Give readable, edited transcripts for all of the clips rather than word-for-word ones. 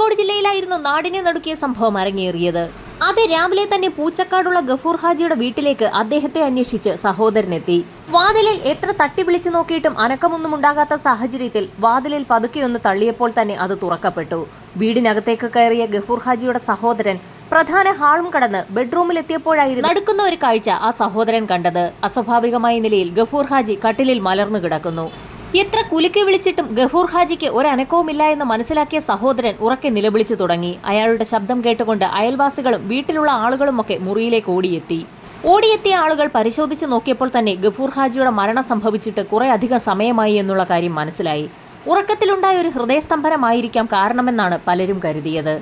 കാസർഗോഡ് ജില്ലയിലായിരുന്നു നാടിനെ നടുക്കിയ സംഭവം അരങ്ങേറിയത്. അത് രാവിലെ തന്നെ പൂച്ചക്കാടുള്ള ഗഫൂർ ഹാജിയുടെ വീട്ടിലേക്ക് അദ്ദേഹത്തെ അന്വേഷിച്ച് സഹോദരനെത്തി. വാതിലിൽ എത്ര തട്ടി വിളിച്ചു നോക്കിയിട്ടും അനക്കമൊന്നും ഉണ്ടാകാത്ത സാഹചര്യത്തിൽ വാതിലിൽ പതുക്കെയൊന്ന് തള്ളിയപ്പോൾ തന്നെ അത് തുറക്കപ്പെട്ടു. വീടിനകത്തേക്ക് കയറിയ ഗഫൂർ ഹാജിയുടെ സഹോദരൻ പ്രധാന ഹാളും കടന്ന് ബെഡ്റൂമിലെത്തിയപ്പോഴായിരുന്നു നടുക്കുന്ന ഒരു കാഴ്ച ആ സഹോദരൻ കണ്ടത്. അസ്വാഭാവികമായ നിലയിൽ ഗഫൂർ ഹാജി കട്ടിലിൽ മലർന്നു കിടക്കുന്നു. എത്ര കുലുക്കി വിളിച്ചിട്ടും ഗഫൂർ ഹാജിക്ക് ഒരനക്കവുമില്ല എന്ന് മനസ്സിലാക്കിയ സഹോദരൻ ഉറക്കെ നിലവിളിച്ചു തുടങ്ങി. അയാളുടെ ശബ്ദം കേട്ടുകൊണ്ട് അയൽവാസികളും വീട്ടിലുള്ള ആളുകളുമൊക്കെ മുറിയിലേക്ക് ഓടിയെത്തിയ ആളുകൾ പരിശോധിച്ചു നോക്കിയപ്പോൾ തന്നെ ഗഫൂർ ഹാജിയുടെ മരണം സംഭവിച്ചിട്ട് കുറെ അധികം സമയമായി എന്നുള്ള കാര്യം മനസ്സിലായി. ഉറക്കത്തിലുണ്ടായ ഒരു ഹൃദയസ്തംഭനമായിരിക്കാം കാരണമെന്നാണ് പലരും കരുതിയത്.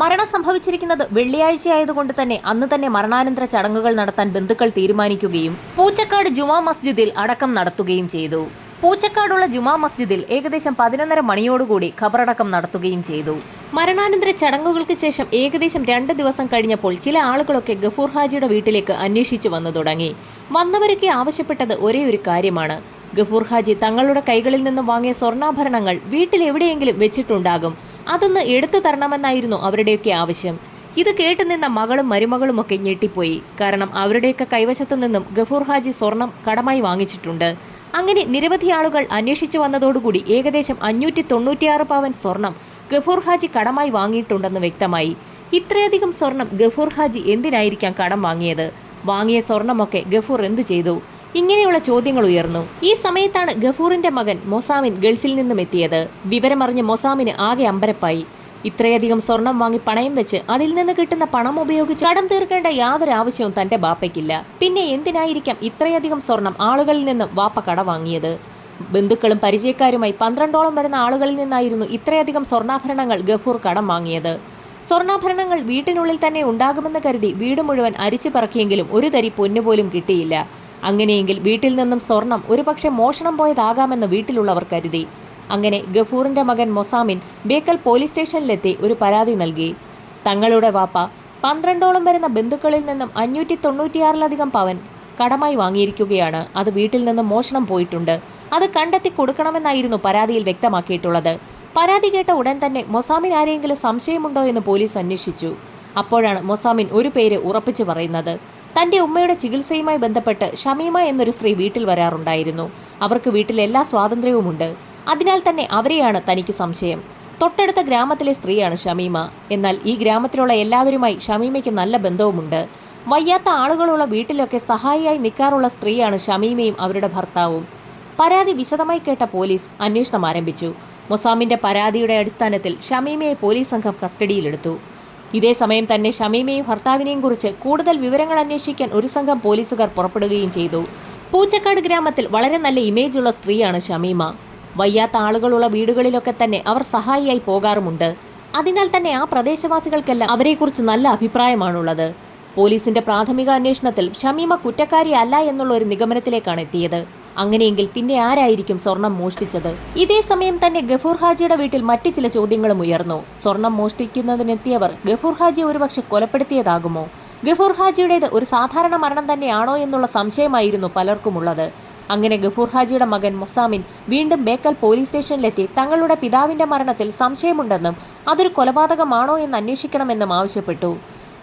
മരണം സംഭവിച്ചിരിക്കുന്നത് വെള്ളിയാഴ്ചയായതുകൊണ്ട് തന്നെ അന്ന് തന്നെ മരണാനന്തര ചടങ്ങുകൾ നടത്താൻ ബന്ധുക്കൾ തീരുമാനിക്കുകയും പൂച്ചക്കാട് ജുമാ മസ്ജിദിൽ അടക്കം നടത്തുകയും ചെയ്തു. പൂച്ചക്കാടുള്ള ജുമാ മസ്ജിദിൽ ഏകദേശം 11:30 മണിയോടുകൂടി ഖബറടക്കം നടത്തുകയും ചെയ്തു. മരണാനന്തര ചടങ്ങുകൾക്ക് ശേഷം ഏകദേശം 2 ദിവസം കഴിഞ്ഞപ്പോൾ ചില ആളുകളൊക്കെ ഗഫൂർ ഹാജിയുടെ വീട്ടിലേക്ക് അന്വേഷിച്ചു വന്നു തുടങ്ങി. വന്നവരൊക്കെ ആവശ്യപ്പെട്ടത് ഒരേ ഒരു കാര്യമാണ്. ഗഫൂർ ഹാജി തങ്ങളുടെ കൈകളിൽ നിന്നും വാങ്ങിയ സ്വർണ്ണാഭരണങ്ങൾ വീട്ടിൽ എവിടെയെങ്കിലും വെച്ചിട്ടുണ്ടാകും, അതൊന്ന് എടുത്തു തരണമെന്നായിരുന്നു അവരുടെയൊക്കെ ആവശ്യം. ഇത് കേട്ടുനിന്ന മകളും മരുമകളുമൊക്കെ ഞെട്ടിപ്പോയി. കാരണം അവരുടെയൊക്കെ കൈവശത്തു നിന്നും ഗഫൂർ ഹാജി സ്വർണം കടമായി വാങ്ങിച്ചിട്ടുണ്ട്. അങ്ങനെ നിരവധി ആളുകൾ അന്വേഷിച്ചു വന്നതോടുകൂടി ഏകദേശം 596 പവൻ സ്വർണം ഗഫൂർ ഹാജി കടമായി വാങ്ങിയിട്ടുണ്ടെന്ന് വ്യക്തമായി. ഇത്രയധികം സ്വർണം ഗഫൂർ ഹാജി എന്തിനായിരിക്കാം കടം വാങ്ങിയത്? വാങ്ങിയ സ്വർണമൊക്കെ ഗഫൂർ എന്തു ചെയ്തു? ഇങ്ങനെയുള്ള ചോദ്യങ്ങൾ ഉയർന്നു. ഈ സമയത്താണ് ഗഫൂറിന്റെ മകൻ മൊസാമിൻ ഗൾഫിൽ നിന്നും എത്തിയത്. വിവരമറിഞ്ഞ മൊസാമിന് ആകെ അമ്പരപ്പായി. ഇത്രയധികം സ്വർണം വാങ്ങി പണയം വെച്ച് അതിൽ നിന്ന് കിട്ടുന്ന പണം ഉപയോഗിച്ച് കടം തീർക്കേണ്ട യാതൊരു ആവശ്യവും തന്റെ ബാപ്പയ്ക്കില്ല. പിന്നെ എന്തിനായിരിക്കാം ഇത്രയധികം സ്വർണം ആളുകളിൽ നിന്നും വാപ്പ കട വാങ്ങിയത്? ബന്ധുക്കളും പരിചയക്കാരുമായി 12ഓളം വരുന്ന ആളുകളിൽ നിന്നായിരുന്നു ഇത്രയധികം സ്വർണ്ണാഭരണങ്ങൾ ഗഫൂർ കടം വാങ്ങിയത്. സ്വർണ്ണാഭരണങ്ങൾ വീട്ടിനുള്ളിൽ തന്നെ ഉണ്ടാകുമെന്ന് കരുതി വീട് മുഴുവൻ അരിച്ചു പറക്കിയെങ്കിലും ഒരു തരി പൊന്നുപോലും കിട്ടിയില്ല. അങ്ങനെയെങ്കിൽ വീട്ടിൽ നിന്നും സ്വർണം ഒരുപക്ഷെ മോഷണം പോയതാകാമെന്ന് വീട്ടിലുള്ളവർ കരുതി. അങ്ങനെ ഗഫൂറിന്റെ മകൻ മൊസാമിൻ ബേക്കൽ പോലീസ് സ്റ്റേഷനിലെത്തി ഒരു പരാതി നൽകി. തങ്ങളുടെ വാപ്പ 12ഓളം വരുന്ന ബന്ധുക്കളിൽ നിന്നും 596ലധികം പവൻ കടമായി വാങ്ങിയിരിക്കുകയാണ്. അത് വീട്ടിൽ നിന്നും മോഷണം പോയിട്ടുണ്ട്. അത് കണ്ടെത്തി കൊടുക്കണമെന്നായിരുന്നു പരാതിയിൽ വ്യക്തമാക്കിയിട്ടുള്ളത്. പരാതി കേട്ട ഉടൻ തന്നെ മൊസാമിൻ ആരെങ്കിലും സംശയമുണ്ടോ എന്ന് പോലീസ് അന്വേഷിച്ചു. അപ്പോഴാണ് മൊസാമിൻ ഒരു പേര് ഉറപ്പിച്ചു പറയുന്നത്. തന്റെ ഉമ്മയുടെ ചികിത്സയുമായി ബന്ധപ്പെട്ട് ഷമീമ എന്നൊരു സ്ത്രീ വീട്ടിൽ വരാറുണ്ടായിരുന്നു. അവർക്ക് വീട്ടിൽ എല്ലാ സ്വാതന്ത്ര്യവുമുണ്ട്. അതിനാൽ തന്നെ അവരെയാണ് തനിക്ക് സംശയം. തൊട്ടടുത്ത ഗ്രാമത്തിലെ സ്ത്രീയാണ് ഷമീമ. എന്നാൽ ഈ ഗ്രാമത്തിലുള്ള എല്ലാവരുമായി ഷമീമയ്ക്ക് നല്ല ബന്ധവുമുണ്ട്. വയ്യാത്ത ആളുകളുള്ള വീട്ടിലൊക്കെ സഹായിയായി നിൽക്കാറുള്ള സ്ത്രീയാണ് ഷമീമയും അവരുടെ ഭർത്താവും. പരാതി വിശദമായി കേട്ട പോലീസ് അന്വേഷണം ആരംഭിച്ചു. മൊസാമിന്റെ പരാതിയുടെ അടിസ്ഥാനത്തിൽ ഷമീമയെ പോലീസ് സംഘം കസ്റ്റഡിയിലെടുത്തു. ഇതേ സമയം തന്നെ ഷമീമയും ഭർത്താവിനെയും കുറിച്ച് കൂടുതൽ വിവരങ്ങൾ അന്വേഷിക്കാൻ ഒരു സംഘം പോലീസുകാർ പുറപ്പെടുകയും ചെയ്തു. പൂച്ചക്കാട് ഗ്രാമത്തിൽ വളരെ നല്ല ഇമേജുള്ള സ്ത്രീയാണ് ഷമീമ. വയ്യാത്ത ആളുകളുള്ള വീടുകളിലൊക്കെ തന്നെ അവർ സഹായിയായി പോകാറുമുണ്ട്. അതിനാൽ തന്നെ ആ പ്രദേശവാസികൾക്കെല്ലാം അവരെക്കുറിച്ച് നല്ല അഭിപ്രായമാണുള്ളത്. പോലീസിന്റെ പ്രാഥമിക അന്വേഷണത്തിൽ ഷമീമ കുറ്റക്കാരി അല്ല എന്നുള്ള ഒരു നിഗമനത്തിലേക്കാണ് എത്തിയത്. അങ്ങനെയെങ്കിൽ പിന്നെ ആരായിരിക്കും സ്വർണം മോഷ്ടിച്ചത്? ഇതേ സമയം തന്നെ ഗഫൂർ ഹാജിയുടെ വീട്ടിൽ മറ്റു ചില ചോദ്യങ്ങളും ഉയർന്നു. സ്വർണം മോഷ്ടിക്കുന്നതിനെത്തിയവർ ഗഫൂർ ഹാജിയെ ഒരുപക്ഷെ കൊലപ്പെടുത്തിയതാകുമോ? ഗഫൂർ ഹാജിയുടേത് ഒരു സാധാരണ മരണം തന്നെയാണോ എന്നുള്ള സംശയമായിരുന്നു പലർക്കുമുള്ളത്. അങ്ങനെ ഗഫൂർ ഹാജിയുടെ മകൻ മൊസാമിൻ വീണ്ടും ബേക്കൽ പോലീസ് സ്റ്റേഷനിലെത്തി തങ്ങളുടെ പിതാവിന്റെ മരണത്തിൽ സംശയമുണ്ടെന്നും അതൊരു കൊലപാതകമാണോ എന്ന് അന്വേഷിക്കണമെന്നും ആവശ്യപ്പെട്ടു.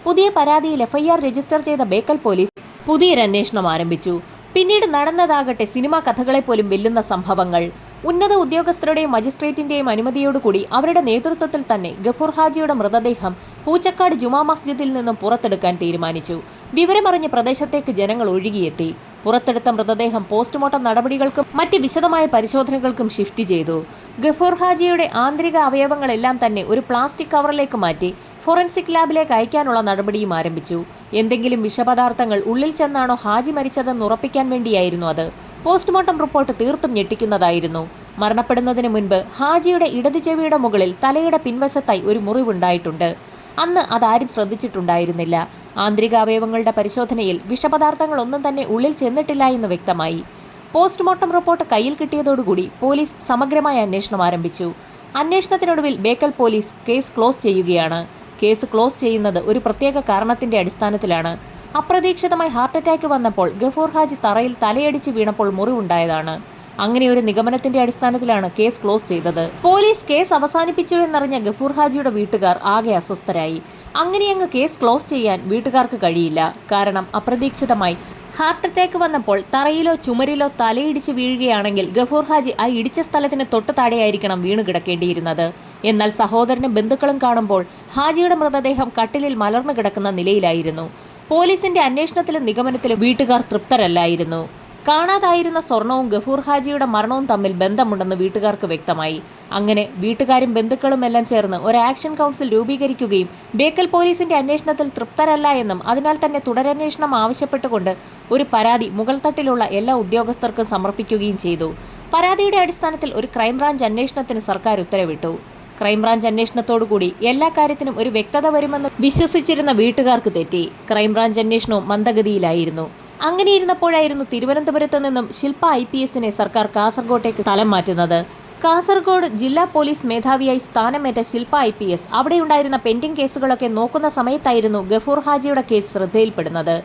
പുതിയ പരാതിയിൽ FIR രജിസ്റ്റർ ചെയ്ത ബേക്കൽ പോലീസ് പുതിയൊരു അന്വേഷണം ആരംഭിച്ചു. പിന്നീട് നടന്നതാകട്ടെ സിനിമാ കഥകളെ പോലും വെല്ലുന്ന സംഭവങ്ങൾ. ഉന്നത ഉദ്യോഗസ്ഥരുടെയും മജിസ്ട്രേറ്റിന്റെയും അനുമതിയോടുകൂടി അവരുടെ നേതൃത്വത്തിൽ തന്നെ ഗഫൂർ ഹാജിയുടെ മൃതദേഹം പൂച്ചക്കാട് ജുമാ മസ്ജിദിൽ നിന്നും പുറത്തെടുക്കാൻ തീരുമാനിച്ചു. വിവരമറിഞ്ഞ പ്രദേശത്തേക്ക് ജനങ്ങൾ ഒഴുകിയെത്തി. പുറത്തെടുത്ത മൃതദേഹം പോസ്റ്റ്മോർട്ടം നടപടികൾക്കും മറ്റ് വിശദമായ പരിശോധനകൾക്കും ഷിഫ്റ്റ് ചെയ്തു. ഗഫൂർ ഹാജിയുടെ ആന്തരിക അവയവങ്ങളെല്ലാം തന്നെ ഒരു പ്ലാസ്റ്റിക് കവറിലേക്ക് മാറ്റി ഫോറൻസിക് ലാബിലേക്ക് അയക്കാനുള്ള നടപടിയും ആരംഭിച്ചു. എന്തെങ്കിലും വിഷപദാർത്ഥങ്ങൾ ഉള്ളിൽ ചെന്നാണോ ഹാജി മരിച്ചതെന്ന് ഉറപ്പിക്കാൻ വേണ്ടിയായിരുന്നു അത്. പോസ്റ്റ്മോർട്ടം റിപ്പോർട്ട് തീർത്തും ഞെട്ടിക്കുന്നതായിരുന്നു. മരണപ്പെടുന്നതിന് മുൻപ് ഹാജിയുടെ ഇടത് ചെവിയുടെ മുകളിൽ തലയുടെ പിൻവശത്തായി ഒരു മുറിവുണ്ടായിട്ടുണ്ട്. അന്ന് അതാരും ശ്രദ്ധിച്ചിട്ടുണ്ടായിരുന്നില്ല. ആന്തരികാവയവങ്ങളുടെ പരിശോധനയിൽ വിഷപദാർത്ഥങ്ങളൊന്നും തന്നെ ഉള്ളിൽ ചെന്നിട്ടില്ല എന്ന് വ്യക്തമായി. പോസ്റ്റ്മോർട്ടം റിപ്പോർട്ട് കയ്യിൽ കിട്ടിയതോടുകൂടി പോലീസ് സമഗ്രമായ അന്വേഷണം ആരംഭിച്ചു. അന്വേഷണത്തിനൊടുവിൽ ബേക്കൽ പോലീസ് കേസ് ക്ലോസ് ചെയ്യുകയാണ്. കേസ് ക്ലോസ് ചെയ്യുന്നത് ഒരു പ്രത്യേക കാരണത്തിന്റെ അടിസ്ഥാനത്തിലാണ്. അപ്രതീക്ഷിതമായി ഹാർട്ട് അറ്റാക്ക് വന്നപ്പോൾ ഗഫൂർ ഹാജി തറയിൽ തലയടിച്ച് വീണപ്പോൾ മുറിവുണ്ടായതാണ്. അങ്ങനെ ഒരു നിഗമനത്തിന്റെ അടിസ്ഥാനത്തിലാണ് കേസ് ക്ലോസ് ചെയ്തത്. പോലീസ് കേസ് അവസാനിപ്പിച്ചു എന്നറിഞ്ഞ ഗഫൂർ ഹാജിയുടെ വീട്ടുകാർ ആകെ അസ്വസ്ഥരായി. അങ്ങനെയങ്ങ് കേസ് ക്ലോസ് ചെയ്യാൻ വീട്ടുകാർക്ക് കഴിയില്ല. കാരണം അപ്രതീക്ഷിതമായി ഹാർട്ട് അറ്റാക്ക് വന്നപ്പോൾ തറയിലോ ചുമരിലോ തലയിടിച്ച് വീഴുകയാണെങ്കിൽ ഗഫൂർ ഹാജി ആ ഇടിച്ച സ്ഥലത്തിന് തൊട്ട് താഴെയായിരിക്കണം വീണു കിടക്കേണ്ടിയിരുന്നത്. എന്നാൽ സഹോദരനും ബന്ധുക്കളും കാണുമ്പോൾ ഹാജിയുടെ മൃതദേഹം കട്ടിലിൽ മലർന്നു കിടക്കുന്ന നിലയിലായിരുന്നു. പോലീസിന്റെ അന്വേഷണത്തിലും നിഗമനത്തിലും വീട്ടുകാർ തൃപ്തരല്ലായിരുന്നു. കാണാതായിരുന്ന സ്വർണവും ഗഫൂർ ഹാജിയുടെ മരണവും തമ്മിൽ ബന്ധമുണ്ടെന്ന് വീട്ടുകാർക്ക് വ്യക്തമായി. അങ്ങനെ വീട്ടുകാരും ബന്ധുക്കളും എല്ലാം ചേർന്ന് ഒരു ആക്ഷൻ കൗൺസിൽ രൂപീകരിക്കുകയും ബേക്കൽ പോലീസിന്റെ അന്വേഷണത്തിൽ തൃപ്തരല്ല എന്നും അതിനാൽ തന്നെ തുടരന്വേഷണം ആവശ്യപ്പെട്ടുകൊണ്ട് ഒരു പരാതി മുകൾ തട്ടിലുള്ള എല്ലാ ഉദ്യോഗസ്ഥർക്കും സമർപ്പിക്കുകയും ചെയ്തു. പരാതിയുടെ അടിസ്ഥാനത്തിൽ ഒരു ക്രൈംബ്രാഞ്ച് അന്വേഷണത്തിന് സർക്കാർ ഉത്തരവിട്ടു. ക്രൈംബ്രാഞ്ച് അന്വേഷണത്തോടുകൂടി എല്ലാ കാര്യത്തിനും ഒരു വ്യക്തത വരുമെന്ന് വിശ്വസിച്ചിരുന്ന വീട്ടുകാർക്ക് തെറ്റി. ക്രൈംബ്രാഞ്ച് അന്വേഷണവും മന്ദഗതിയിലായിരുന്നു. അങ്ങനെയിരുന്നപ്പോഴായിരുന്നു തിരുവനന്തപുരത്ത് നിന്നും ശില്പ IPSനെ സർക്കാർ കാസർഗോട്ടേക്ക് സ്ഥലം മാറ്റുന്നത്. കാസർഗോഡ് ജില്ലാ പോലീസ് മേധാവിയായി സ്ഥാനമേറ്റ ശില്പ IPS അവിടെയുണ്ടായിരുന്ന പെൻഡിംഗ് കേസുകളൊക്കെ നോക്കുന്ന സമയത്തായിരുന്നു ഗഫൂർ ഹാജിയുടെ കേസ് ശ്രദ്ധയിൽപ്പെടുന്നത്.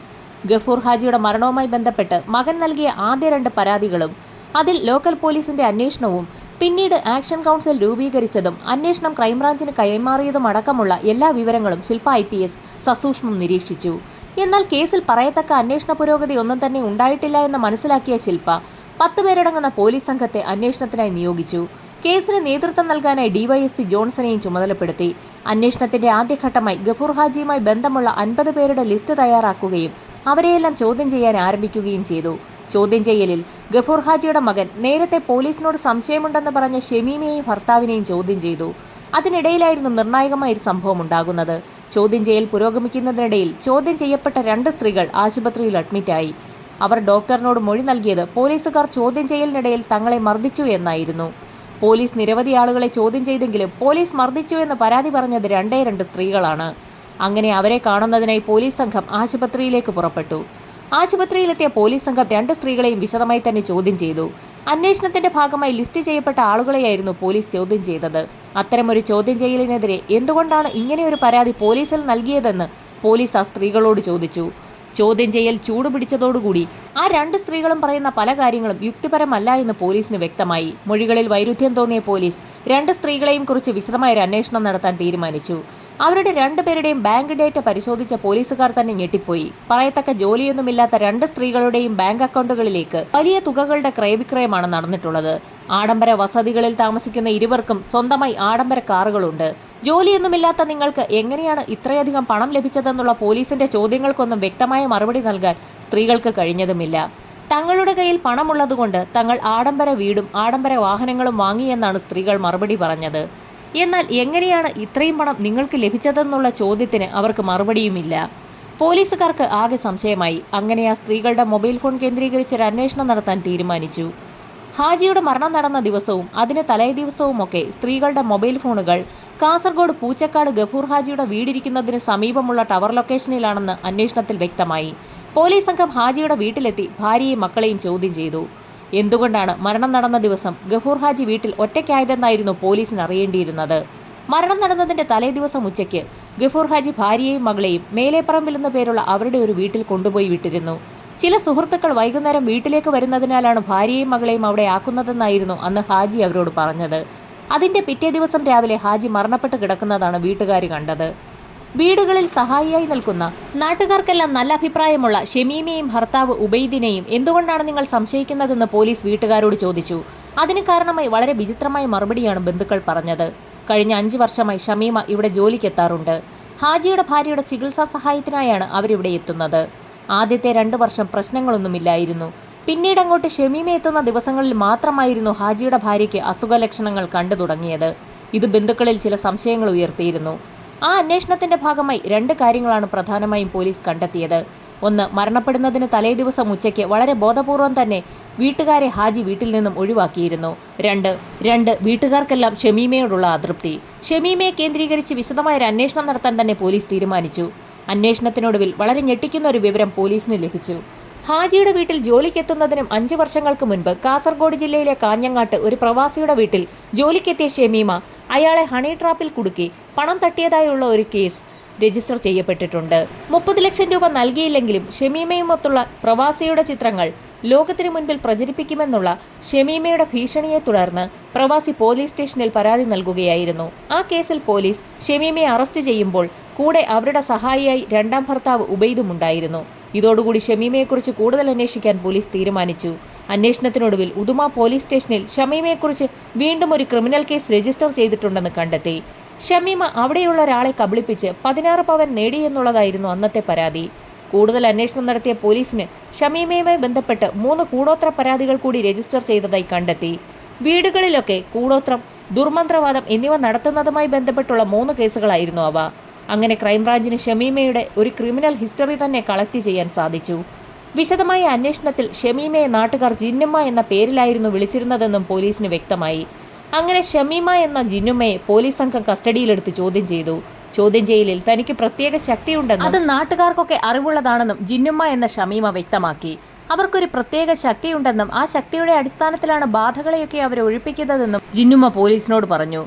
ഗഫൂർ ഹാജിയുടെ മരണവുമായി ബന്ധപ്പെട്ട് മകൻ നൽകിയ ആദ്യ 2 പരാതികളും അതിൽ ലോക്കൽ പോലീസിന്റെ അന്വേഷണവും പിന്നീട് ആക്ഷൻ കൗൺസിൽ രൂപീകരിച്ചതും അന്വേഷണം ക്രൈംബ്രാഞ്ചിന് കൈമാറിയതും അടക്കമുള്ള എല്ലാ വിവരങ്ങളും ശില്പ IPS സസൂക്ഷ്മം നിരീക്ഷിച്ചു. എന്നാൽ കേസിൽ പറയത്തക്ക അന്വേഷണ പുരോഗതി ഒന്നും തന്നെ ഉണ്ടായിട്ടില്ല എന്ന് മനസ്സിലാക്കിയ ശില്പ 10 പേരടങ്ങുന്ന പോലീസ് സംഘത്തെ അന്വേഷണത്തിനായി നിയോഗിച്ചു. കേസിന് നേതൃത്വം നൽകാനായി DYSP ജോൺസണെയും ചുമതലപ്പെടുത്തി. അന്വേഷണത്തിന്റെ ആദ്യഘട്ടമായി ഗഫൂർ ഹാജിയുമായി ബന്ധമുള്ള 50 പേരുടെ ലിസ്റ്റ് തയ്യാറാക്കുകയും അവരെയെല്ലാം ചോദ്യം ചെയ്യാൻ ആരംഭിക്കുകയും ചെയ്തു. ചോദ്യം ചെയ്യലിൽ ഗഫൂർ ഹാജിയുടെ മകൻ നേരത്തെ പോലീസിനോട് സംശയമുണ്ടെന്ന് പറഞ്ഞ ഷമീമയെയും ഭർത്താവിനെയും ചോദ്യം ചെയ്തു. അതിനിടയിലായിരുന്നു നിർണായകമായ ഒരു സംഭവം ഉണ്ടാകുന്നത്. ചോദ്യം ചെയ്യൽ പുരോഗമിക്കുന്നതിനിടയിൽ ചോദ്യം ചെയ്യപ്പെട്ട 2 സ്ത്രീകൾ ആശുപത്രിയിൽ അഡ്മിറ്റായി. അവർ ഡോക്ടറിനോട് മൊഴി നൽകിയത് പോലീസുകാർ ചോദ്യം ചെയ്യലിനിടയിൽ തങ്ങളെ മർദ്ദിച്ചു എന്നായിരുന്നു. പോലീസ് നിരവധി ആളുകളെ ചോദ്യം ചെയ്തെങ്കിലും പോലീസ് മർദ്ദിച്ചു എന്ന് പരാതി പറഞ്ഞത് 2 സ്ത്രീകളാണ്. അങ്ങനെ അവരെ കാണുന്നതിനായി പോലീസ് സംഘം ആശുപത്രിയിലേക്ക് പുറപ്പെട്ടു. ആശുപത്രിയിലെത്തിയ പോലീസ് സംഘം 2 സ്ത്രീകളെയും വിശദമായി തന്നെ ചോദ്യം ചെയ്തു. അന്വേഷണത്തിന്റെ ഭാഗമായി ലിസ്റ്റ് ചെയ്യപ്പെട്ട ആളുകളെയായിരുന്നു പോലീസ് ചോദ്യം ചെയ്തത്. അത്തരമൊരു ചോദ്യം ചെയ്യലിനെതിരെ എന്തുകൊണ്ടാണ് ഇങ്ങനെയൊരു പരാതി പോലീസിൽ നൽകിയതെന്ന് പോലീസ് ആ സ്ത്രീകളോട് ചോദിച്ചു. ചോദ്യം ചെയ്യൽ ചൂടുപിടിച്ചതോടുകൂടി ആ 2 സ്ത്രീകളും പറയുന്ന പല കാര്യങ്ങളും യുക്തിപരമല്ല എന്ന് പോലീസിന് വ്യക്തമായി. മൊഴികളിൽ വൈരുദ്ധ്യം തോന്നിയ പോലീസ് 2 സ്ത്രീകളെയും കുറിച്ച് വിശദമായ അന്വേഷണം നടത്താൻ തീരുമാനിച്ചു. അവരുടെ 2 പേരുടെയും ബാങ്ക് ഡേറ്റ പരിശോധിച്ച പോലീസുകാർ തന്നെ ഞെട്ടിപ്പോയി. പറയത്തക്ക ജോലിയൊന്നുമില്ലാത്ത 2 സ്ത്രീകളുടെയും ബാങ്ക് അക്കൗണ്ടുകളിലേക്ക് വലിയ തുകകളുടെ ക്രയവിക്രയമാണ് നടന്നിട്ടുള്ളത്. ആഡംബര വസതികളിൽ താമസിക്കുന്ന ഇരുവർക്കും സ്വന്തമായി ആഡംബര കാറുകളുണ്ട്. ജോലിയൊന്നുമില്ലാത്ത നിങ്ങൾക്ക് എങ്ങനെയാണ് ഇത്രയധികം പണം ലഭിച്ചതെന്നുള്ള പോലീസിന്റെ ചോദ്യങ്ങൾക്കൊന്നും വ്യക്തമായ മറുപടി നൽകാൻ സ്ത്രീകൾക്ക് കഴിഞ്ഞതുമില്ല. തങ്ങളുടെ കയ്യിൽ പണമുള്ളതുകൊണ്ട് തങ്ങൾ ആഡംബര വീടും ആഡംബര വാഹനങ്ങളും വാങ്ങിയെന്നാണ് സ്ത്രീകൾ മറുപടി പറഞ്ഞത്. എന്നാൽ എങ്ങനെയാണ് ഇത്രയും പണം നിങ്ങൾക്ക് ലഭിച്ചതെന്നുള്ള ചോദ്യത്തിന് അവർക്ക് മറുപടിയുമില്ല. പോലീസുകാർക്ക് ആകെ സംശയമായി. അങ്ങനെ ആ സ്ത്രീകളുടെ മൊബൈൽ ഫോൺ കേന്ദ്രീകരിച്ച് ഒരു അന്വേഷണം നടത്താൻ തീരുമാനിച്ചു. ഹാജിയുടെ മരണം നടന്ന ദിവസവും അതിന് തലേ ദിവസവുമൊക്കെ സ്ത്രീകളുടെ മൊബൈൽ ഫോണുകൾ കാസർഗോഡ് പൂച്ചക്കാട് ഗഫൂർ ഹാജിയുടെ വീടിരിക്കുന്നതിന് സമീപമുള്ള ടവർ ലൊക്കേഷനിലാണെന്ന് അന്വേഷണത്തിൽ വ്യക്തമായി. പോലീസ് സംഘം ഹാജിയുടെ വീട്ടിലെത്തി ഭാര്യയെയും മക്കളെയും ചോദ്യം ചെയ്തു. എന്തുകൊണ്ടാണ് മരണം നടന്ന ദിവസം ഗഫൂർ ഹാജി വീട്ടിൽ ഒറ്റയ്ക്കായതെന്നായിരുന്നു പോലീസിന് അറിയേണ്ടിയിരുന്നത്. മരണം നടന്നതിന്റെ തലേ ദിവസം ഉച്ചയ്ക്ക് ഗഫൂർ ഹാജി ഭാര്യയെയും മകളെയും മേലേപ്പറമ്പിൽ എന്ന പേരുള്ള അവരുടെ ഒരു വീട്ടിൽ കൊണ്ടുപോയി വിട്ടിരുന്നു. ചില സുഹൃത്തുക്കൾ വൈകുന്നേരം വീട്ടിലേക്ക് വരുന്നതിനാലാണ് ഭാര്യയെയും മകളെയും അവിടെ ആക്കുന്നതെന്നായിരുന്നു അന്ന് ഹാജി അവരോട് പറഞ്ഞത്. അതിന്റെ പിറ്റേ ദിവസം രാവിലെ ഹാജി മരണപ്പെട്ട് കിടക്കുന്നതാണ് വീട്ടുകാർ കണ്ടത്. വീടുകളിൽ സഹായിയായി നിൽക്കുന്ന നാട്ടുകാർക്കെല്ലാം നല്ല അഭിപ്രായമുള്ള ഷമീമയെയും ഭർത്താവ് ഉബൈദിനെയും എന്തുകൊണ്ടാണ് നിങ്ങൾ സംശയിക്കുന്നതെന്ന് പോലീസ് വീട്ടുകാരോട് ചോദിച്ചു. അതിന് കാരണമായി വളരെ വിചിത്രമായ മറുപടിയാണ് ബന്ധുക്കൾ പറഞ്ഞത്. കഴിഞ്ഞ 5 വർഷമായി ഷമീമ ഇവിടെ ജോലിക്കെത്താറുണ്ട്. ഹാജിയുടെ ഭാര്യയുടെ ചികിത്സാ സഹായത്തിനായാണ് അവരിവിടെ എത്തുന്നത്. ആദ്യത്തെ 2 വർഷം പ്രശ്നങ്ങളൊന്നുമില്ലായിരുന്നു. പിന്നീട് അങ്ങോട്ട് ഷമീമ എത്തുന്ന ദിവസങ്ങളിൽ മാത്രമായിരുന്നു ഹാജിയുടെ ഭാര്യയ്ക്ക് അസുഖലക്ഷണങ്ങൾ കണ്ടു തുടങ്ങിയത്. ഇത് ബന്ധുക്കളിൽ ചില സംശയങ്ങൾ ഉയർത്തിയിരുന്നു. ആ അന്വേഷണത്തിന്റെ ഭാഗമായി 2 കാര്യങ്ങളാണ് പ്രധാനമായും പോലീസ് കണ്ടെത്തിയത്. ഒന്ന്, മരണപ്പെടുന്നതിന് തലേ ദിവസം ഉച്ചയ്ക്ക് വളരെ ബോധപൂർവം തന്നെ വീട്ടുകാരെ ഹാജി വീട്ടിൽ നിന്നും ഒഴിവാക്കിയിരുന്നു. 2 വീട്ടുകാർക്കെല്ലാം ഷമീമയോടുള്ള അതൃപ്തി. ഷമീമയെ കേന്ദ്രീകരിച്ച് വിശദമായ ഒരു അന്വേഷണം നടത്താൻ തന്നെ പോലീസ് തീരുമാനിച്ചു. അന്വേഷണത്തിനൊടുവിൽ വളരെ ഞെട്ടിക്കുന്ന ഒരു വിവരം പോലീസിന് ലഭിച്ചു. ഹാജിയുടെ വീട്ടിൽ ജോലിക്കെത്തുന്നതിനും 5 വർഷങ്ങൾക്ക് മുൻപ് കാസർഗോഡ് ജില്ലയിലെ കാഞ്ഞങ്ങാട്ട് ഒരു പ്രവാസിയുടെ വീട്ടിൽ ജോലിക്കെത്തിയ ഷമീമ അയാളെ ഹണി ട്രാപ്പിൽ കുടുക്കി പണം തട്ടിയതായുള്ള ഒരു കേസ് രജിസ്റ്റർ ചെയ്യപ്പെട്ടിട്ടുണ്ട്. 30 ലക്ഷം രൂപ നൽകിയില്ലെങ്കിലും ഷമീമയുമൊത്തുള്ള പ്രവാസിയുടെ ചിത്രങ്ങൾ ലോകത്തിനു മുൻപിൽ പ്രചരിപ്പിക്കുമെന്നുള്ള ഷമീമയുടെ ഭീഷണിയെ തുടർന്ന് പ്രവാസി പോലീസ് സ്റ്റേഷനിൽ പരാതി നൽകുകയായിരുന്നു. ആ കേസിൽ പോലീസ് ഷമീമയെ അറസ്റ്റ് ചെയ്യുമ്പോൾ കൂടെ അവരുടെ സഹായിയായി രണ്ടാം ഭർത്താവ് ഉബൈദുമുണ്ടായിരുന്നു. ഇതോടുകൂടി ഷമീമയെക്കുറിച്ച് കൂടുതൽ അന്വേഷിക്കാൻ പോലീസ് തീരുമാനിച്ചു. അന്വേഷണത്തിനൊടുവിൽ ഉദുമ പോലീസ് സ്റ്റേഷനിൽ ഷമീമയെക്കുറിച്ച് വീണ്ടും ഒരു ക്രിമിനൽ കേസ് രജിസ്റ്റർ ചെയ്തിട്ടുണ്ടെന്ന് കണ്ടെത്തി. ഷമീമ അവിടെയുള്ള ഒരാളെ കബളിപ്പിച്ച് 16 പവൻ നേടിയെന്നുള്ളതായിരുന്നു അന്നത്തെ പരാതി. കൂടുതൽ അന്വേഷണം നടത്തിയ പോലീസിന് ഷമീമയുമായി ബന്ധപ്പെട്ട് 3 കൂടോത്ര പരാതികൾ കൂടി രജിസ്റ്റർ ചെയ്തതായി കണ്ടെത്തി. വീടുകളിലൊക്കെ കൂടോത്രം, ദുർമന്ത്രവാദം എന്നിവ നടത്തുന്നതുമായി ബന്ധപ്പെട്ടുള്ള 3 കേസുകളായിരുന്നു അവ. അങ്ങനെ ക്രൈംബ്രാഞ്ചിന് ഷമീമയുടെ ഒരു ക്രിമിനൽ ഹിസ്റ്ററി തന്നെ കളക്ട് ചെയ്യാൻ സാധിച്ചു. വിശദമായ അന്വേഷണത്തിൽ ഷമീമയെ നാട്ടുകാർ ജിന്നുമ്മ എന്ന പേരിലായിരുന്നു വിളിച്ചിരുന്നതെന്നും പോലീസിന് വ്യക്തമായി. അങ്ങനെ ഷമീമ എന്ന ജിന്നുമ്മയെ പോലീസ് സംഘം കസ്റ്റഡിയിലെടുത്ത് ചോദ്യം ചെയ്തു. ചോദ്യം ചെയ്യലിൽ തനിക്ക് പ്രത്യേക ശക്തിയുണ്ടെന്നും അത് നാട്ടുകാർക്കൊക്കെ അറിവുള്ളതാണെന്നും ജിന്നുമ്മ എന്ന ഷമീമ വ്യക്തമാക്കി. അവർക്കൊരു പ്രത്യേക ശക്തിയുണ്ടെന്നും ആ ശക്തിയുടെ അടിസ്ഥാനത്തിലാണ് ബാധകളെയൊക്കെ അവരെ ഒഴിപ്പിക്കുന്നതെന്നും ജിന്നുമ്മ പോലീസിനോട് പറഞ്ഞു.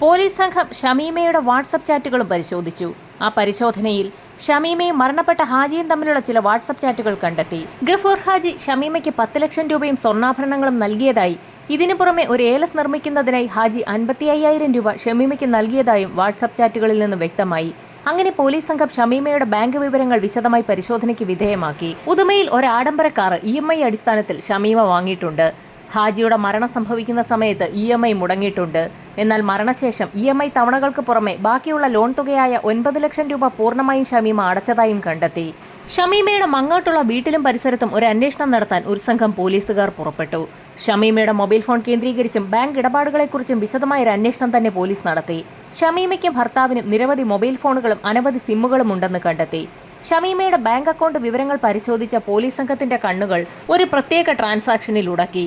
പോലീസ് സംഘം ഷമീമയുടെ വാട്സപ്പ് ചാറ്റുകളും പരിശോധിച്ചു. ആ പരിശോധനയിൽ ഷമീമയും മരണപ്പെട്ട ഹാജിയും തമ്മിലുള്ള ചില വാട്സപ്പ് ചാറ്റുകൾ കണ്ടെത്തി. ഗഫൂർ ഹാജി ഷമീമയ്ക്ക് 10 ലക്ഷം രൂപയും സ്വർണ്ണാഭരണങ്ങളും നൽകിയതായി, ഇതിനു പുറമെ ഒരു ഏലസ് നിർമ്മിക്കുന്നതിനായി ഹാജി 55,000 രൂപ ഷമീമയ്ക്ക് നൽകിയതായും വാട്സപ്പ് ചാറ്റുകളിൽ നിന്ന് വ്യക്തമായി. അങ്ങനെ പോലീസ് സംഘം ഷമീമയുടെ ബാങ്ക് വിവരങ്ങൾ വിശദമായി പരിശോധനയ്ക്ക് വിധേയമാക്കി. ഉദുമയിൽ ഒരു ആഡംബര കാർ EMI അടിസ്ഥാനത്തിൽ ഷമീമ വാങ്ങിയിട്ടുണ്ട്. ഹാജിയുടെ മരണം സംഭവിക്കുന്ന സമയത്ത് EMI മുടങ്ങിയിട്ടുണ്ട്. എന്നാൽ മരണശേഷം EMI തവണകൾക്ക് പുറമെ ബാക്കിയുള്ള ലോൺ തുകയായ 9 ലക്ഷം രൂപ പൂർണ്ണമായും ഷമീമ അടച്ചതായും കണ്ടെത്തി. ഷമീമയുടെ മങ്ങോട്ടുള്ള വീട്ടിലും പരിസരത്തും ഒരു അന്വേഷണം നടത്താൻ ഒരു സംഘം പോലീസുകാർ പുറപ്പെട്ടു. ഷമീമയുടെ മൊബൈൽ ഫോൺ കേന്ദ്രീകരിച്ചും ബാങ്ക് ഇടപാടുകളെക്കുറിച്ചും വിശദമായ ഒരു അന്വേഷണം തന്നെ പോലീസ് നടത്തി. ഷമീമയ്ക്കും ഭർത്താവിനും നിരവധി മൊബൈൽ ഫോണുകളും അനവധി സിമ്മുകളും ഉണ്ടെന്ന് കണ്ടെത്തി. ഷമീമയുടെ ബാങ്ക് അക്കൗണ്ട് വിവരങ്ങൾ പരിശോധിച്ച പോലീസ് സംഘത്തിന്റെ കണ്ണുകൾ ഒരു പ്രത്യേക ട്രാൻസാക്ഷനിൽ ഉടക്കി.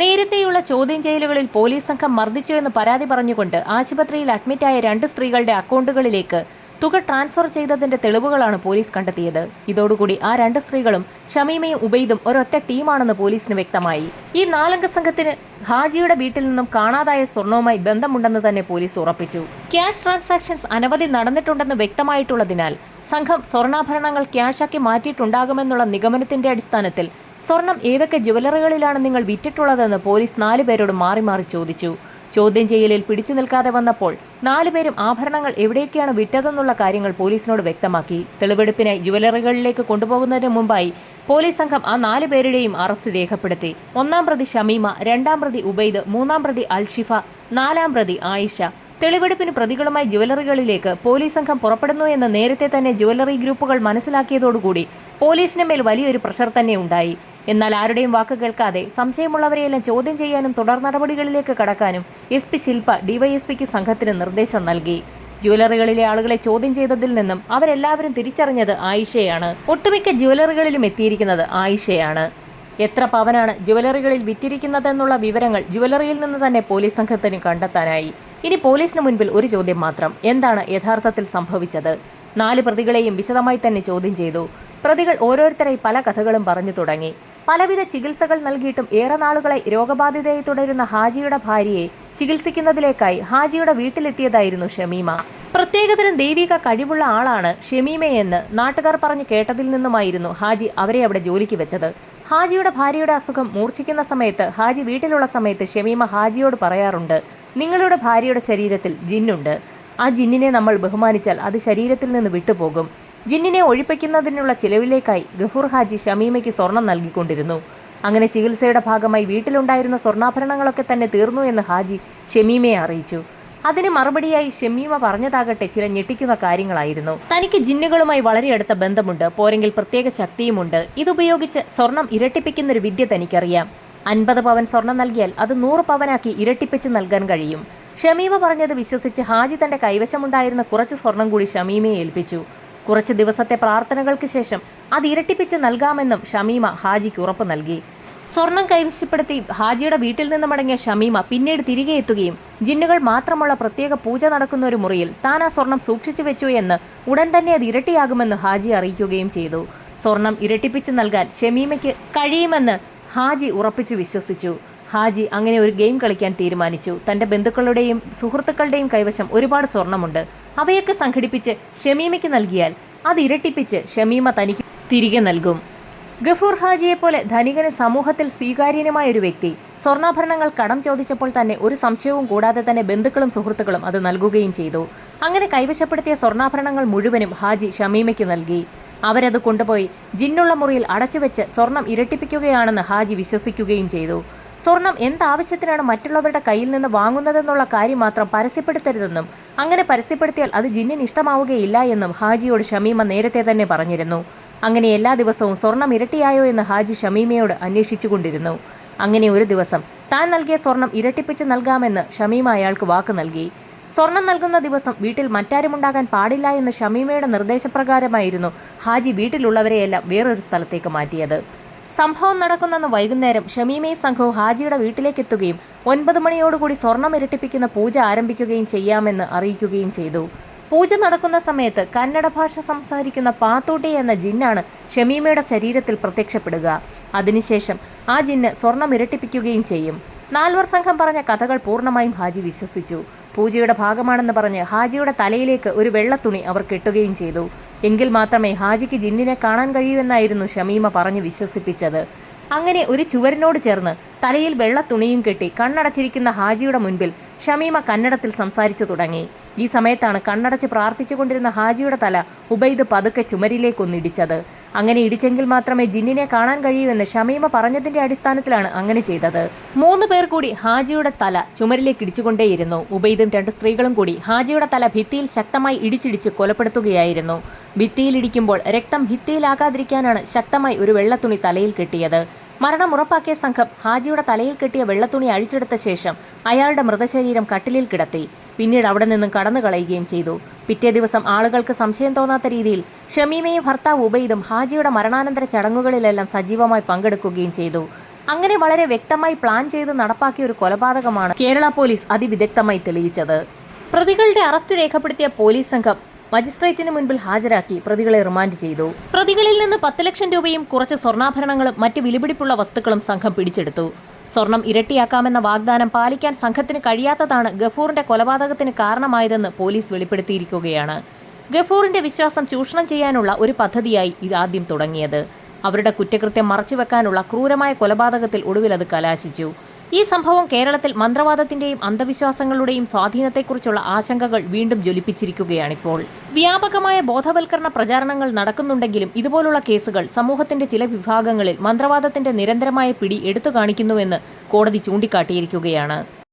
നേരത്തെയുള്ള ചോദ്യം ചെയ്യലുകളിൽ പോലീസ് സംഘം മർദ്ദിച്ചു എന്ന് പരാതി പറഞ്ഞുകൊണ്ട് ആശുപത്രിയിൽ അഡ്മിറ്റായ 2 സ്ത്രീകളുടെ അക്കൗണ്ടുകളിലേക്ക് തുക ട്രാൻസ്ഫർ ചെയ്തതിന്റെ തെളിവുകളാണ് പോലീസ് കണ്ടെത്തിയത്. ഇതോടുകൂടി ആ 2 സ്ത്രീകളും ഷമീമയും ഉബൈദും ഒരൊറ്റ ടീമാണെന്ന് പോലീസിന് വ്യക്തമായി. ഈ 4 അംഗ സംഘത്തിന് ഹാജിയുടെ വീട്ടിൽ നിന്നും കാണാതായ സ്വർണവുമായി ബന്ധമുണ്ടെന്ന് തന്നെ പോലീസ് ഉറപ്പിച്ചു. ക്യാഷ് ട്രാൻസാക്ഷൻസ് അനവധി നടന്നിട്ടുണ്ടെന്ന് വ്യക്തമായിട്ടുള്ളതിനാൽ സംഘം സ്വർണ്ണാഭരണങ്ങൾ ക്യാഷാക്കി മാറ്റിയിട്ടുണ്ടാകുമെന്നുള്ള നിഗമനത്തിന്റെ അടിസ്ഥാനത്തിൽ സ്വർണം ഏതൊക്കെ ജ്വല്ലറികളിലാണ് നിങ്ങൾ വിറ്റിട്ടുള്ളതെന്ന് പോലീസ് 4 പേരോട് മാറി മാറി ചോദിച്ചു. ചോദ്യം ചെയ്യലിൽ പിടിച്ചു നിൽക്കാതെ വന്നപ്പോൾ 4 പേരും ആഭരണങ്ങൾ എവിടേക്കാണ് വിറ്റതെന്നുള്ള കാര്യങ്ങൾ പോലീസിനോട് വ്യക്തമാക്കി. തെളിവെടുപ്പിനായി ജ്വല്ലറികളിലേക്ക് കൊണ്ടുപോകുന്നതിന് മുമ്പായി പോലീസ് സംഘം ആ 4 പേരുടെയും അറസ്റ്റ് രേഖപ്പെടുത്തി. 1-ാം പ്രതി ഷമീമ, 2-ാം പ്രതി ഉബൈദ്, 3-ാം പ്രതി അൽഷിഫ, 4-ാം പ്രതി ആയിഷ. തെളിവെടുപ്പിന് പ്രതികളുമായി ജ്വല്ലറികളിലേക്ക് പോലീസ് സംഘം പുറപ്പെടുന്നു എന്ന് നേരത്തെ തന്നെ ജ്വല്ലറി ഗ്രൂപ്പുകൾ മനസ്സിലാക്കിയതോടുകൂടി പോലീസിന് മേൽ വലിയൊരു പ്രഷർ തന്നെ ഉണ്ടായി. എന്നാൽ ആരുടെയും വാക്ക് കേൾക്കാതെ സംശയമുള്ളവരെയെല്ലാം ചോദ്യം ചെയ്യാനും തുടർ നടപടികളിലേക്ക് കടക്കാനും SP ശില്പ DYSPക്ക് സംഘത്തിന് നിർദ്ദേശം നൽകി. ജ്വല്ലറികളിലെ ആളുകളെ ചോദ്യം ചെയ്തതിൽ നിന്നും അവരെല്ലാവരും തിരിച്ചറിഞ്ഞത് ആയിഷയാണ്. ഒട്ടുമിക്ക ജ്വല്ലറികളിലും എത്തിയിരിക്കുന്നത് ആയിഷയാണ്. എത്ര പവനാണ് ജ്വല്ലറികളിൽ വിറ്റിരിക്കുന്നതെന്നുള്ള വിവരങ്ങൾ ജ്വല്ലറിയിൽ നിന്ന് തന്നെ പോലീസ് സംഘത്തിന് കണ്ടെത്താനായി. ഇനി പോലീസിന് മുൻപിൽ ഒരു ചോദ്യം മാത്രം: എന്താണ് യഥാർത്ഥത്തിൽ സംഭവിച്ചത്? 4 പ്രതികളെയും വിശദമായി തന്നെ ചോദ്യം ചെയ്തു. പ്രതികൾ ഓരോരുത്തരായി പല കഥകളും പറഞ്ഞു തുടങ്ങി. പലവിധ ചികിത്സകൾ നൽകിയിട്ടും ഏറെ നാളുകളായി രോഗബാധിതയായി തുടരുന്ന ഹാജിയുടെ ഭാര്യയെ ചികിത്സിക്കുന്നതിലേക്കായി ഹാജിയുടെ വീട്ടിലെത്തിയതായിരുന്നു ഷമീമ. പ്രത്യേകതരം ദൈവിക കഴിവുള്ള ആളാണ് ഷമീമയെന്ന് നാട്ടുകാർ പറഞ്ഞു കേട്ടതിൽ നിന്നുമായിരുന്നു ഹാജി അവരെ അവിടെ ജോലിക്ക് വെച്ചത്. ഹാജിയുടെ ഭാര്യയുടെ അസുഖം മൂർച്ഛിക്കുന്ന സമയത്ത് ഹാജി വീട്ടിലുള്ള സമയത്ത് ഷമീമ ഹാജിയോട് പറയാറുണ്ട്, നിങ്ങളുടെ ഭാര്യയുടെ ശരീരത്തിൽ ജിന്നുണ്ട്. ആ ജിന്നിനെ നമ്മൾ ബഹുമാനിച്ചാൽ അത് ശരീരത്തിൽ നിന്ന് വിട്ടുപോകും. ജിന്നിനെ ഒഴിപ്പിക്കുന്നതിനുള്ള ചിലവിലേക്കായി ഗഫൂർ ഹാജി ഷമീമയ്ക്ക് സ്വർണം നൽകിക്കൊണ്ടിരുന്നു. അങ്ങനെ ചികിത്സയുടെ ഭാഗമായി വീട്ടിലുണ്ടായിരുന്ന സ്വർണ്ണാഭരണങ്ങളൊക്കെ തന്നെ തീർന്നു എന്ന് ഹാജി ഷമീമയെ അറിയിച്ചു. അതിന് മറുപടിയായി ഷമീമ പറഞ്ഞതാകട്ടെ ചില ഞെട്ടിക്കുന്ന കാര്യങ്ങളായിരുന്നു. തനിക്ക് ജിന്നുകളുമായി വളരെ അടുത്ത ബന്ധമുണ്ട്, പോരെങ്കിൽ പ്രത്യേക ശക്തിയുമുണ്ട്. ഇതുപയോഗിച്ച് സ്വർണം ഇരട്ടിപ്പിക്കുന്നൊരു വിദ്യ തനിക്കറിയാം. 50 പവൻ സ്വർണം നൽകിയാൽ അത് 100 പവനാക്കി ഇരട്ടിപ്പിച്ച് നൽകാൻ കഴിയും. ഷമീമ പറഞ്ഞത് വിശ്വസിച്ച് ഹാജി തന്റെ കൈവശമുണ്ടായിരുന്ന കുറച്ച് സ്വർണം കൂടി ഷമീമയെ ഏൽപ്പിച്ചു. കുറച്ച് ദിവസത്തെ പ്രാർത്ഥനകൾക്ക് ശേഷം അത് ഇരട്ടിപ്പിച്ച് നൽകാമെന്നും ഷമീമ ഹാജിക്ക് ഉറപ്പ് നൽകി. സ്വർണം കൈവശപ്പെടുത്തി ഹാജിയുടെ വീട്ടിൽ നിന്ന് മടങ്ങിയ ഷമീമ പിന്നീട് തിരികെ എത്തുകയും ജിന്നുകൾ മാത്രമുള്ള പ്രത്യേക പൂജ നടക്കുന്ന ഒരു മുറിയിൽ താൻ ആ സ്വർണം സൂക്ഷിച്ചു വെച്ചു എന്ന് ഉടൻ തന്നെ അത് ഇരട്ടിയാകുമെന്ന് ഹാജി അറിയിക്കുകയും ചെയ്തു. സ്വർണം ഇരട്ടിപ്പിച്ച് നൽകാൻ ഷമീമയ്ക്ക് കഴിയുമെന്ന് ഹാജി ഉറപ്പിച്ചു വിശ്വസിച്ചു. ഹാജി അങ്ങനെ ഒരു ഗെയിം കളിക്കാൻ തീരുമാനിച്ചു. തന്റെ ബന്ധുക്കളുടെയും സുഹൃത്തുക്കളുടെയും കൈവശം ഒരുപാട് സ്വർണമുണ്ട്. അവയൊക്കെ സംഘടിപ്പിച്ച് ഷമീമയ്ക്ക് നൽകിയാൽ അത് ഇരട്ടിപ്പിച്ച് ഷമീമ തനിക്ക് തിരികെ നൽകും. ഗഫൂർ ഹാജിയെപ്പോലെ ധനികന് സമൂഹത്തിൽ സ്വീകാര്യനുമായ ഒരു വ്യക്തി സ്വർണ്ണാഭരണങ്ങൾ കടം ചോദിച്ചപ്പോൾ തന്നെ ഒരു സംശയവും കൂടാതെ തന്നെ ബന്ധുക്കളും സുഹൃത്തുക്കളും അത് നൽകുകയും ചെയ്തു. അങ്ങനെ കൈവശപ്പെടുത്തിയ സ്വർണ്ണാഭരണങ്ങൾ മുഴുവനും ഹാജി ഷമീമയ്ക്ക് നൽകി. അവരത് കൊണ്ടുപോയി ജിന്നുള്ള മുറിയിൽ അടച്ചുവെച്ച് സ്വർണം ഇരട്ടിപ്പിക്കുകയാണെന്ന് ഹാജി വിശ്വസിക്കുകയും ചെയ്തു. സ്വർണം എന്താവശ്യത്തിനാണ് മറ്റുള്ളവരുടെ കയ്യിൽ നിന്ന് വാങ്ങുന്നതെന്നുള്ള കാര്യം മാത്രം പരസ്യപ്പെടുത്തരുതെന്നും അങ്ങനെ പരസ്യപ്പെടുത്തിയാൽ അത് ജിന്നിന് ഇഷ്ടമാവുകയില്ല എന്നും ഹാജിയോട് ഷമീമ നേരത്തെ തന്നെ പറഞ്ഞിരുന്നു. അങ്ങനെ എല്ലാ ദിവസവും സ്വർണം ഇരട്ടിയായോ എന്ന് ഹാജി ഷമീമയോട് അന്വേഷിച്ചുകൊണ്ടിരുന്നു. അങ്ങനെ ഒരു ദിവസം താൻ നൽകിയ സ്വർണം ഇരട്ടിപ്പിച്ച് നൽകാമെന്ന് ഷമീമ അയാൾക്ക് വാക്ക് നൽകി. സ്വർണം നൽകുന്ന ദിവസം വീട്ടിൽ മറ്റാരുമുണ്ടാകാൻ പാടില്ല എന്ന് ഷമീമയുടെ നിർദ്ദേശപ്രകാരമായിരുന്നു ഹാജി വീട്ടിലുള്ളവരെയെല്ലാം വേറൊരു സ്ഥലത്തേക്ക് മാറ്റിയത്. സംഭവം നടക്കുന്ന വൈകുന്നേരം ഷമീമയും സംഘവും ഹാജിയുടെ വീട്ടിലേക്ക് എത്തുകയും 9 മണിയോടുകൂടി സ്വർണം ഇരട്ടിപ്പിക്കുന്ന പൂജ ആരംഭിക്കുകയും ചെയ്യാമെന്ന് അറിയിക്കുകയും ചെയ്തു. പൂജ നടക്കുന്ന സമയത്ത് കന്നഡ ഭാഷ സംസാരിക്കുന്ന പാത്തൂട്ടി എന്ന ജിന്നാണ് ഷമീമയുടെ ശരീരത്തിൽ പ്രത്യക്ഷപ്പെടുക. അതിനുശേഷം ആ ജിന്ന് സ്വർണം ഇരട്ടിപ്പിക്കുകയും ചെയ്യും. 4 സംഘം പറഞ്ഞ കഥകൾ പൂർണ്ണമായും ഹാജി വിശ്വസിച്ചു. പൂജയുടെ ഭാഗമാണെന്ന് പറഞ്ഞ് ഹാജിയുടെ തലയിലേക്ക് ഒരു വെള്ളത്തുണി അവർ കെട്ടുകയും ചെയ്തു. എങ്കിൽ മാത്രമേ ഹാജിക്ക് ജിന്നിനെ കാണാൻ കഴിയൂ എന്നായിരുന്നു ഷമീമ പറഞ്ഞ് വിശ്വസിപ്പിച്ചത്. അങ്ങനെ ഒരു ചുവരിനോട് ചേർന്ന് തലയിൽ വെള്ളത്തുണിയും കെട്ടി കണ്ണടച്ചിരിക്കുന്ന ഹാജിയുടെ മുൻപിൽ ഷമീമ കന്നഡത്തിൽ സംസാരിച്ചു തുടങ്ങി. ഈ സമയത്താണ് കണ്ണടച്ച് പ്രാർത്ഥിച്ചുകൊണ്ടിരുന്ന ഹാജിയുടെ തല ഉബൈദ് പതുക്കെ ചുമരിലേക്കൊന്നിടിച്ചത്. അങ്ങനെ ഇടിച്ചെങ്കിൽ മാത്രമേ ജിന്നിനെ കാണാൻ കഴിയൂ എന്ന് ഷമീമ പറഞ്ഞതിന്റെ അടിസ്ഥാനത്തിലാണ് അങ്ങനെ ചെയ്തത്. 3 പേർ കൂടി ഹാജിയുടെ തല ചുമരിലേക്ക് ഇടിച്ചുകൊണ്ടേയിരുന്നു. ഉബൈദും 2 സ്ത്രീകളും കൂടി ഹാജിയുടെ തല ഭിത്തിയിൽ ശക്തമായി ഇടിച്ചിടിച്ച് കൊലപ്പെടുത്തുകയായിരുന്നു. ഭിത്തിയിലിടിക്കുമ്പോൾ രക്തം ഭിത്തിയിലാകാതിരിക്കാനാണ് ശക്തമായി ഒരു വെള്ളത്തുണി തലയിൽ കെട്ടിയത്. മരണം ഉറപ്പാക്കിയ സംഘം ഹാജിയുടെ തലയിൽ കെട്ടിയ വെള്ളത്തുണി അഴിച്ചെടുത്ത ശേഷം അയാളുടെ മൃതശരീരം കട്ടിലിൽ കിടത്തി. പിന്നീട് അവിടെ നിന്നും കടന്നു കളയുകയും ചെയ്തു. പിറ്റേ ദിവസം ആളുകൾക്ക് സംശയം തോന്നാത്ത രീതിയിൽ ഷമീമയും ഭർത്താവ് ഉബൈദും ഹാജിയുടെ മരണാനന്തര ചടങ്ങുകളിലെല്ലാം സജീവമായി പങ്കെടുക്കുകയും ചെയ്തു. അങ്ങനെ വളരെ വ്യക്തമായി പ്ലാൻ ചെയ്ത് നടപ്പാക്കിയ ഒരു കൊലപാതകമാണ് കേരള പോലീസ് അതിവിദഗ്ധമായി തെളിയിച്ചത്. പ്രതികളുടെ അറസ്റ്റ് രേഖപ്പെടുത്തിയ പോലീസ് സംഘം മജിസ്ട്രേറ്റിന് മുൻപിൽ ഹാജരാക്കി പ്രതികളെ റിമാൻഡ് ചെയ്തു. പ്രതികളിൽ നിന്ന് 10 ലക്ഷം രൂപയും കുറച്ച് സ്വർണ്ണാഭരണങ്ങളും മറ്റ് വിലപിടിപ്പുള്ള വസ്തുക്കളും സംഘം പിടിച്ചെടുത്തു. സ്വർണം ഇരട്ടിയാക്കാമെന്ന വാഗ്ദാനം പാലിക്കാൻ സംഘത്തിന് കഴിയാത്തതാണ് ഗഫൂറിന്റെ കൊലപാതകത്തിന് കാരണമായതെന്ന് പോലീസ് വെളിപ്പെടുത്തിയിരിക്കുകയാണ്. ഗഫൂറിന്റെ വിശ്വാസം ചൂഷണം ചെയ്യാനുള്ള ഒരു പദ്ധതിയായി ഇതാദ്യം തുടങ്ങിയത്. അവരുടെ കുറ്റകൃത്യം മറച്ചുവെക്കാനുള്ള ക്രൂരമായ കൊലപാതകത്തിൽ ഒടുവിൽ അത് കലാശിച്ചു. ഈ സംഭവം കേരളത്തിൽ മന്ത്രവാദത്തിന്റെയും അന്ധവിശ്വാസങ്ങളുടെയും സ്വാധീനത്തെക്കുറിച്ചുള്ള ആശങ്കകൾ വീണ്ടും ജ്വലിപ്പിച്ചിരിക്കുകയാണിപ്പോൾ. വ്യാപകമായ ബോധവൽക്കരണ പ്രചാരണങ്ങൾ നടക്കുന്നുണ്ടെങ്കിലും ഇതുപോലുള്ള കേസുകൾ സമൂഹത്തിന്റെ ചില വിഭാഗങ്ങളിൽ മന്ത്രവാദത്തിന്റെ നിരന്തരമായ പിടി എടുത്തു കാണിക്കുന്നുവെന്ന് കോടതി ചൂണ്ടിക്കാട്ടിയിരിക്കുകയാണ്.